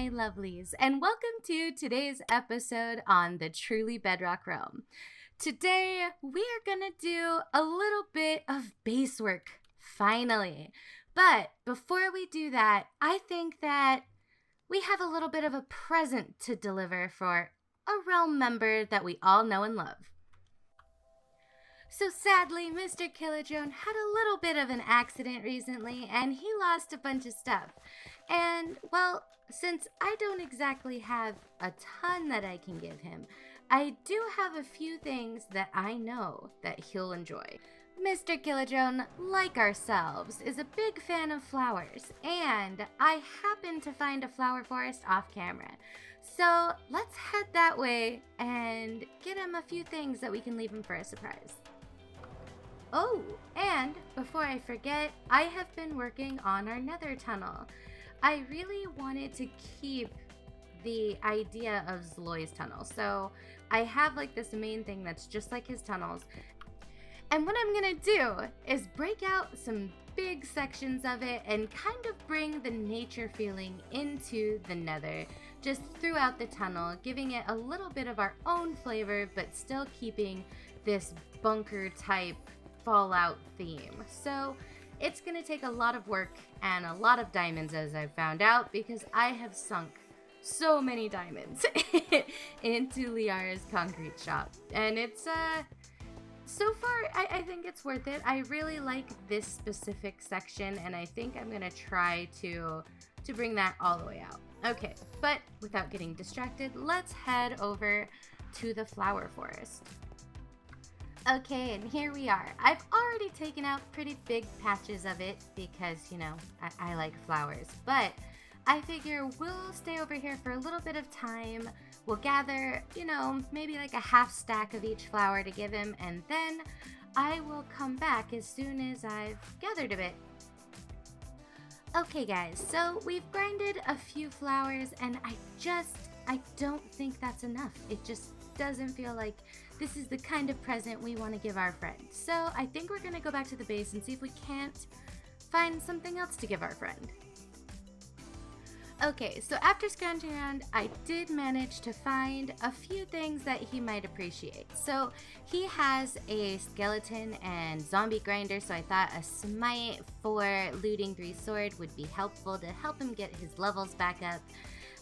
my lovelies, and welcome to today's episode on the Truly Bedrock realm. Today, we are gonna do a little bit of base work, finally. But before we do that, I think that we have a little bit of a present to deliver for a realm member that we all know and love. So sadly, Mr. Killa Drone had a little bit of an accident recently, and he lost a bunch of stuff. And, well, since I don't exactly have a ton that I can give him, I do have a few things that I know that he'll enjoy. Mr. Killa Drone, like ourselves, is a big fan of flowers, and I happen to find a flower forest off camera. So let's head that way and get him a few things that we can leave him for a surprise. Oh, and before I forget, I have been working on our nether tunnel. I really wanted to keep the idea of Zloy's tunnel. So I have like this main thing that's just like his tunnels. And what I'm gonna do is break out some big sections of it and kind of bring the nature feeling into the nether, just throughout the tunnel, giving it a little bit of our own flavor, but still keeping this bunker type Fallout theme. So it's gonna take a lot of work and a lot of diamonds, as I've found out, because I have sunk so many diamonds into Lyarrah's concrete shop, and it's so far I think it's worth it. I really like this specific section, and I think I'm gonna try to bring that all the way out. Okay, but without getting distracted, let's head over to the flower forest. Okay, and here we are. I've already taken out pretty big patches of it because, you know, I like flowers. But I figure we'll stay over here for a little bit of time. We'll gather, you know, maybe like a half stack of each flower to give him. And then I will come back as soon as I've gathered a bit. Okay, guys, so we've grinded a few flowers, and I don't think that's enough. It just doesn't feel like this is the kind of present we want to give our friend. So I think we're going to go back to the base and see if we can't find something else to give our friend. Okay, so after scrounging around, I did manage to find a few things that he might appreciate. So he has a skeleton and zombie grinder, so I thought a smite for looting 3 sword would be helpful to help him get his levels back up.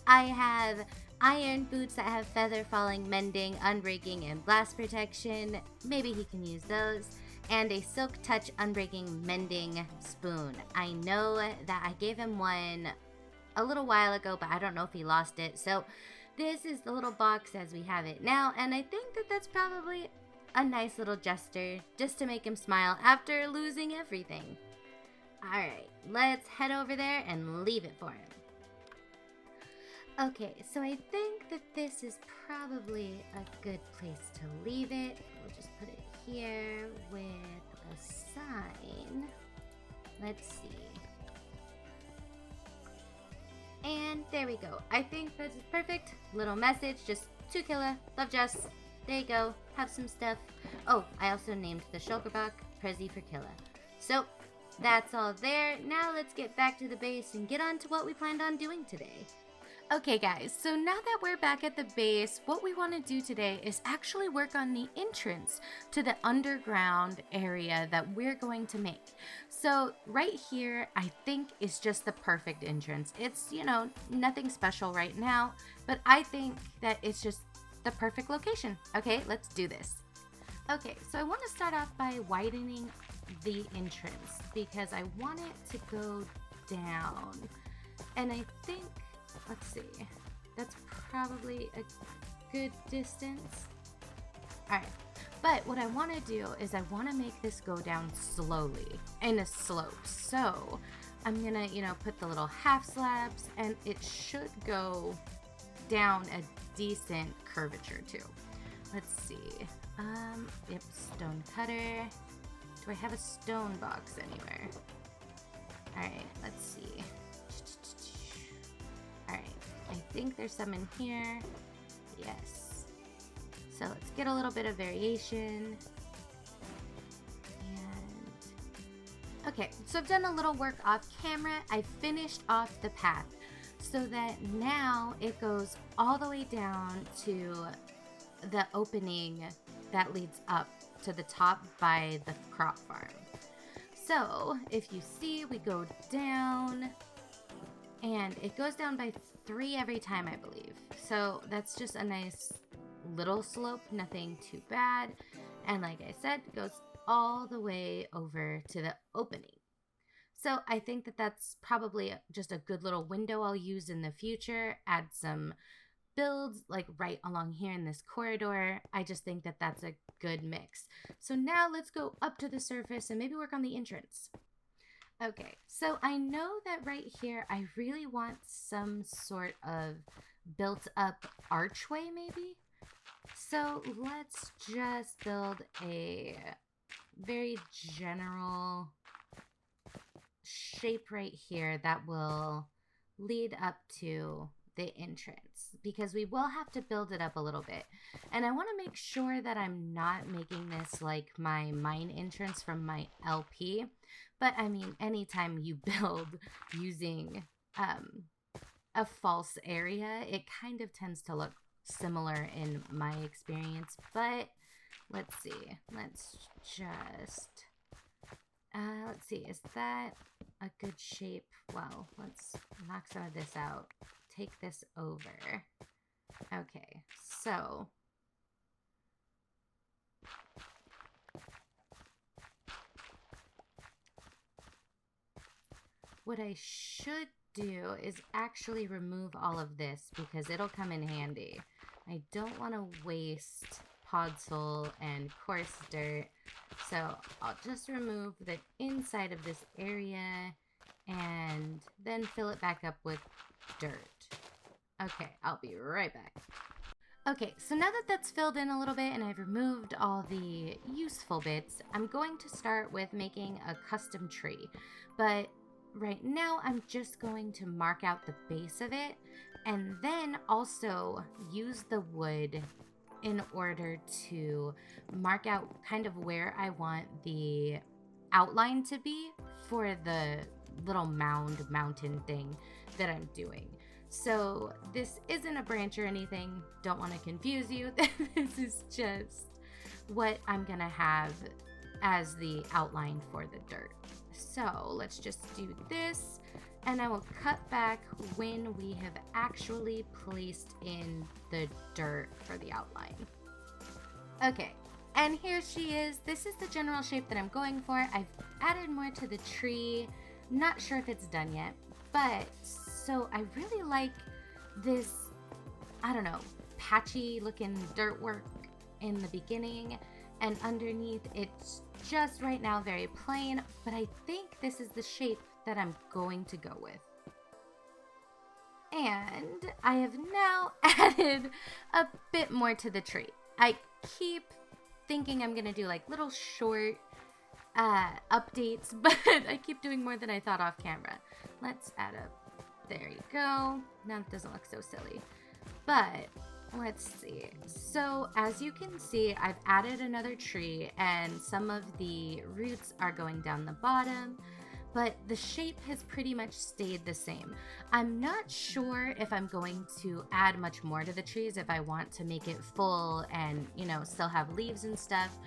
I have iron boots that have feather falling, mending, unbreaking, and blast protection. Maybe he can use those. And a silk touch, unbreaking, mending spoon. I know that I gave him one a little while ago, but I don't know if he lost it. So this is the little box as we have it now, and I think that that's probably a nice little gesture just to make him smile after losing everything. Alright, let's head over there and leave it for him. Okay, so I think that this is probably a good place to leave it. We'll just put it here with a sign. Let's see. And there we go. I think that's perfect. Little message, just to Killa, love Jess. There you go. Have some stuff. Oh, I also named the shulker box Prezi for Killa. So that's all there. Now let's get back to the base and get on to what we planned on doing today. Okay guys, so now that we're back at the base, what we want to do today is actually work on the entrance to the underground area that we're going to make. So right here, I think is just the perfect entrance. It's, you know, nothing special right now, but I think that it's just the perfect location. Okay, let's do this. Okay, so I want to start off by widening the entrance because I want it to go down. And I think, let's see, that's probably a good distance. Alright, but what I want to do is I want to make this go down slowly in a slope. So I'm gonna, you know, put the little half slabs, and it should go down a decent curvature too. Let's see. Yep, stone cutter. Do I have a stone box anywhere? Alright, let's see. Alright, I think there's some in here. Yes. So let's get a little bit of variation. And okay, so I've done a little work off camera. I finished off the path. so that now it goes all the way down to the opening that leads up to the top by the crop farm. So if you see, we go down and it goes down by 3 every time, I believe. So that's just a nice little slope, nothing too bad. And like I said, it goes all the way over to the opening. So I think that that's probably just a good little window I'll use in the future. Add some builds like right along here in this corridor. I just think that that's a good mix. So now let's go up to the surface and maybe work on the entrance. Okay, so I know that right here I really want some sort of built up archway maybe. So let's just build a very general shape right here that will lead up to the entrance, because we will have to build it up a little bit. And I want to make sure that I'm not making this like my mine entrance from my LP. But I mean, anytime you build using a false area, it kind of tends to look similar in my experience. But let's see. Let's just let's see, is that a good shape? Well, let's knock some of this out. Take this over. Okay, so what I should do is actually remove all of this because it'll come in handy. I don't want to waste podzol and coarse dirt, so I'll just remove the inside of this area and then fill it back up with dirt. Okay, I'll be right back. Okay, so now that that's filled in a little bit and I've removed all the useful bits, I'm going to start with making a custom tree. But right now I'm just going to mark out the base of it and then also use the wood in order to mark out kind of where I want the outline to be for the little mountain thing that I'm doing. So this isn't a branch or anything. Don't want to confuse you. This is just what I'm gonna have as the outline for the dirt. So let's just do this, and I will cut back when we have actually placed in the dirt for the outline. Okay, and here she is. This is the general shape that I'm going for. I've added more to the tree. Not sure if it's done yet, but so I really like this, I don't know, patchy looking dirt work in the beginning, and underneath it's just right now very plain, but I think this is the shape that I'm going to go with. And I have now added a bit more to the tree. I keep thinking I'm gonna do like little short updates, but I keep doing more than I thought off camera. Let's add up. There you go. Now it doesn't look so silly. But let's see. So as you can see, I've added another tree and some of the roots are going down the bottom, but the shape has pretty much stayed the same. I'm not sure if I'm going to add much more to the trees, if I want to make it full and, you know, still have leaves and stuff,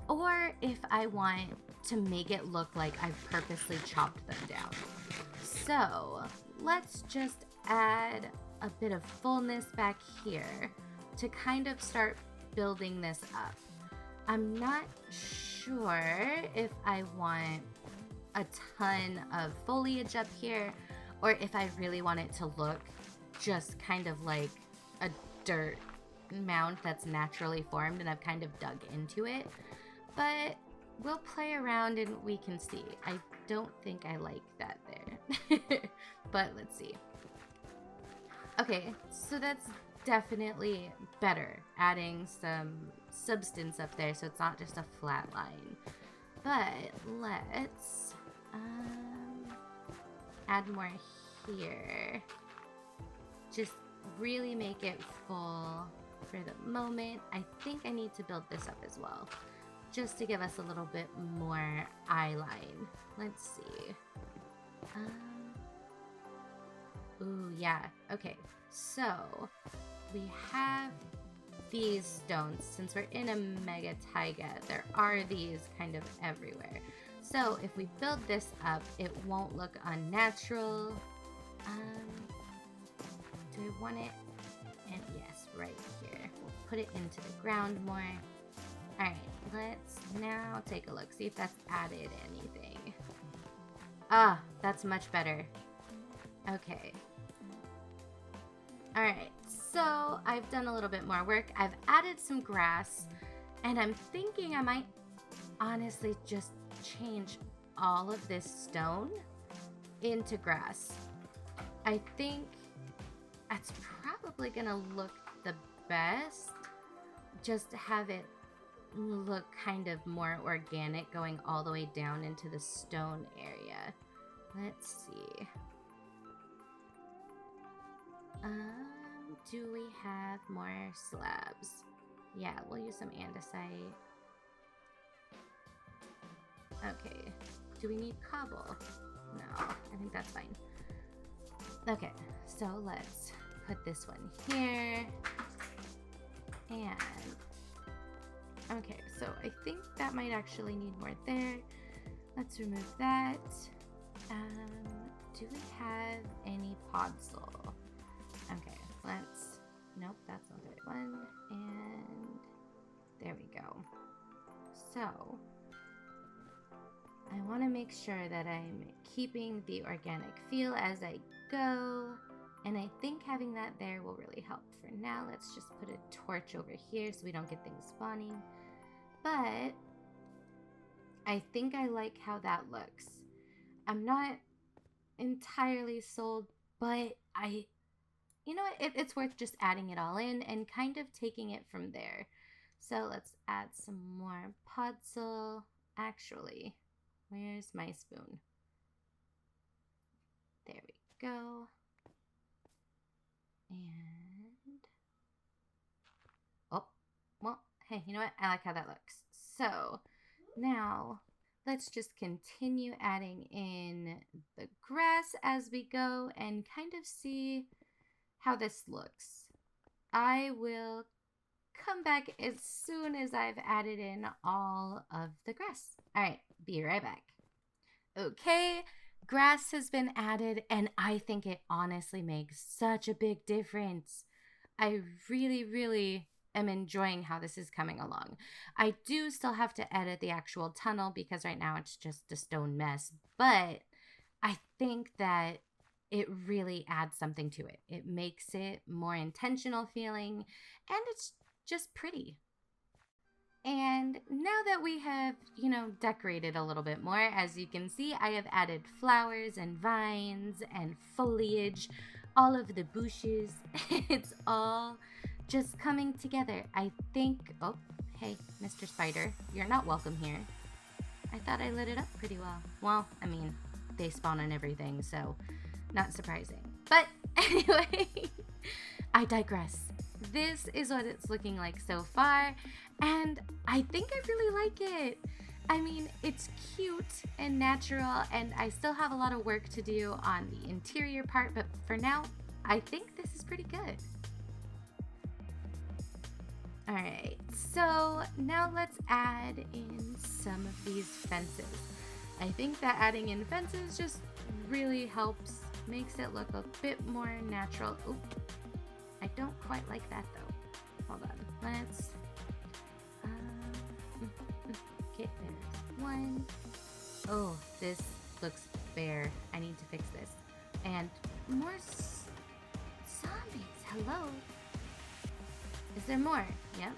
or if I want to make it look like I've purposely chopped them down. So let's just add a bit of fullness back here to kind of start building this up. I'm not sure if I want a ton of foliage up here or if I really want it to look just kind of like a dirt mound that's naturally formed and I've kind of dug into it. But we'll play around and we can see. I don't think I like that there. But let's see. Okay, so that's definitely better. Adding some substance up there so it's not just a flat line. But let's add more here. Just really make it full for the moment. I think I need to build this up as well, just to give us a little bit more eye line. Let's see. Ooh, yeah. Okay, so we have these stones. Since we're in a mega taiga, there are these kind of everywhere. So if we build this up, it won't look unnatural. Do I want it? And yes, right here. We'll put it into the ground more. All right, let's now take a look, see if that's added anything. Ah, that's much better. Okay. All right, so I've done a little bit more work. I've added some grass, and I'm thinking I might honestly just change all of this stone into grass. I think that's probably gonna look the best. Just to have it look kind of more organic going all the way down into the stone area. Let's see. Do we have more slabs? Yeah, we'll use some andesite. Okay, do we need cobble? No, I think that's fine. Okay, so let's put this one here. And, okay, so I think that might actually need more there. Let's remove that. Do we have any podzol? Okay, let's, nope, that's not the right one. And there we go. So, I want to make sure that I'm keeping the organic feel as I go. And I think having that there will really help. For now, let's just put a torch over here so we don't get things spawning. But I think I like how that looks. I'm not entirely sold, but you know what, it's worth just adding it all in and kind of taking it from there. So let's add some more podzol. Actually, where's my spoon? There we go. And, oh, well, hey, you know what? I like how that looks. So now let's just continue adding in the grass as we go and kind of see how this looks. I will come back as soon as I've added in all of the grass. All right, be right back. Okay, grass has been added, and I think it honestly makes such a big difference. I really am enjoying how this is coming along. I do still have to edit the actual tunnel because right now it's just a stone mess, but I think that it really adds something to it. It makes it more intentional feeling, and it's just pretty. And now that we have, decorated a little bit more, as you can see, I have added flowers and vines and foliage, all of the bushes. It's all just coming together. I think, oh, hey, Mr. Spider, you're not welcome here. I thought I lit it up pretty well. Well, I mean, they spawn on everything, so not surprising. But anyway, I digress. This is what it's looking like so far, and I think I really like it. I mean, it's cute and natural, and I still have a lot of work to do on the interior part, but for now, I think this is pretty good. All right, so now let's add in some of these fences. I think that adding in fences just really helps, makes it look a bit more natural. Oop. I don't quite like that though. Hold on, let's, okay, there's one. Oh, this looks bare. I need to fix this. And more zombies, hello. Is there more? Yep.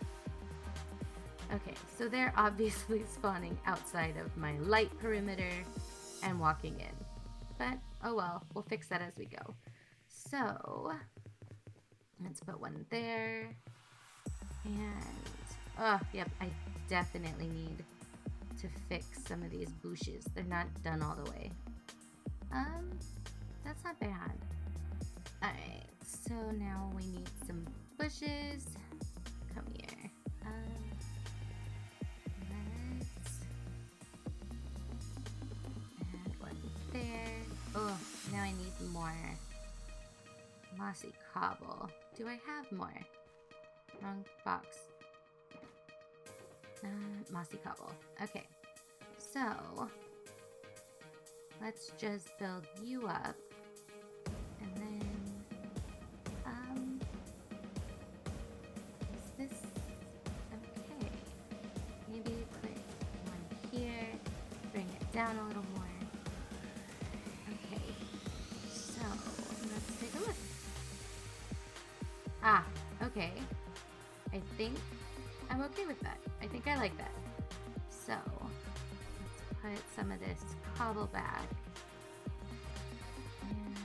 Okay, so they're obviously spawning outside of my light perimeter and walking in. But, oh well, we'll fix that as we go. So, let's put one there. And, oh, yep, I definitely need to fix some of these bushes. They're not done all the way. That's not bad. Alright, so now we need some bushes. Come here. Let's add one there. Oh, now I need more Mossy cobble. Do I have more? Wrong box. Mossy cobble. Okay. So, let's just build you up. And then, is this okay? Maybe put one here, bring it down a little more. Okay, so let's take a look. Ah, okay. I think I'm okay with that. I think I like that. So, let's put some of this cobble back. And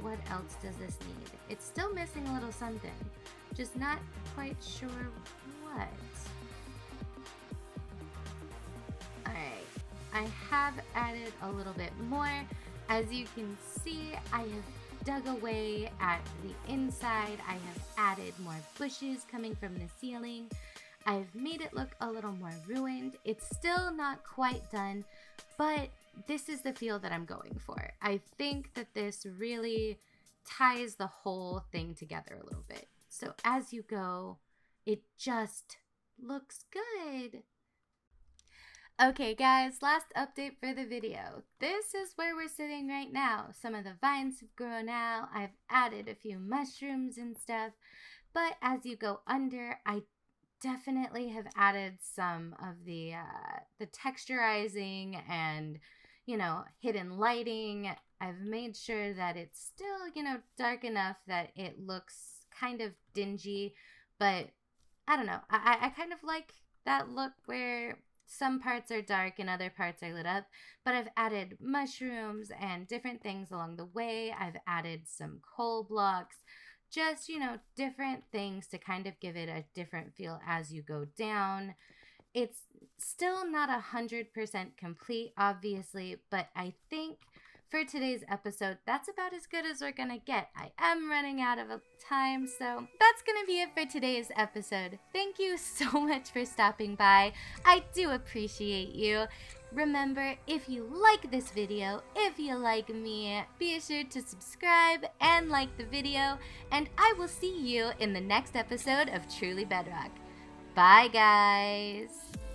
what else does this need? It's still missing a little something. Just not quite sure what. Alright, I have added a little bit more. As you can see, I have dug away at the inside. I have added more bushes coming from the ceiling. I've made it look a little more ruined. It's still not quite done, but this is the feel that I'm going for. I think that this really ties the whole thing together a little bit. So as you go, it just looks good. Okay guys, last update for the video. This is where we're sitting right now. Some of the vines have grown out. I've added a few mushrooms and stuff. But as you go under, I definitely have added some of the texturizing and, you know, hidden lighting. I've made sure that it's still, you know, dark enough that it looks kind of dingy. But I don't know. I kind of like that look where some parts are dark and other parts are lit up, but I've added mushrooms and different things along the way. I've added some coal blocks, just, you know, different things to kind of give it a different feel as you go down. It's still not 100% complete, obviously, but I think for today's episode, that's about as good as we're gonna get. I am running out of time, so that's gonna be it for today's episode. Thank you so much for stopping by. I do appreciate you. Remember, if you like this video, if you like me, be sure to subscribe and like the video, and I will see you in the next episode of Truly Bedrock. Bye, guys!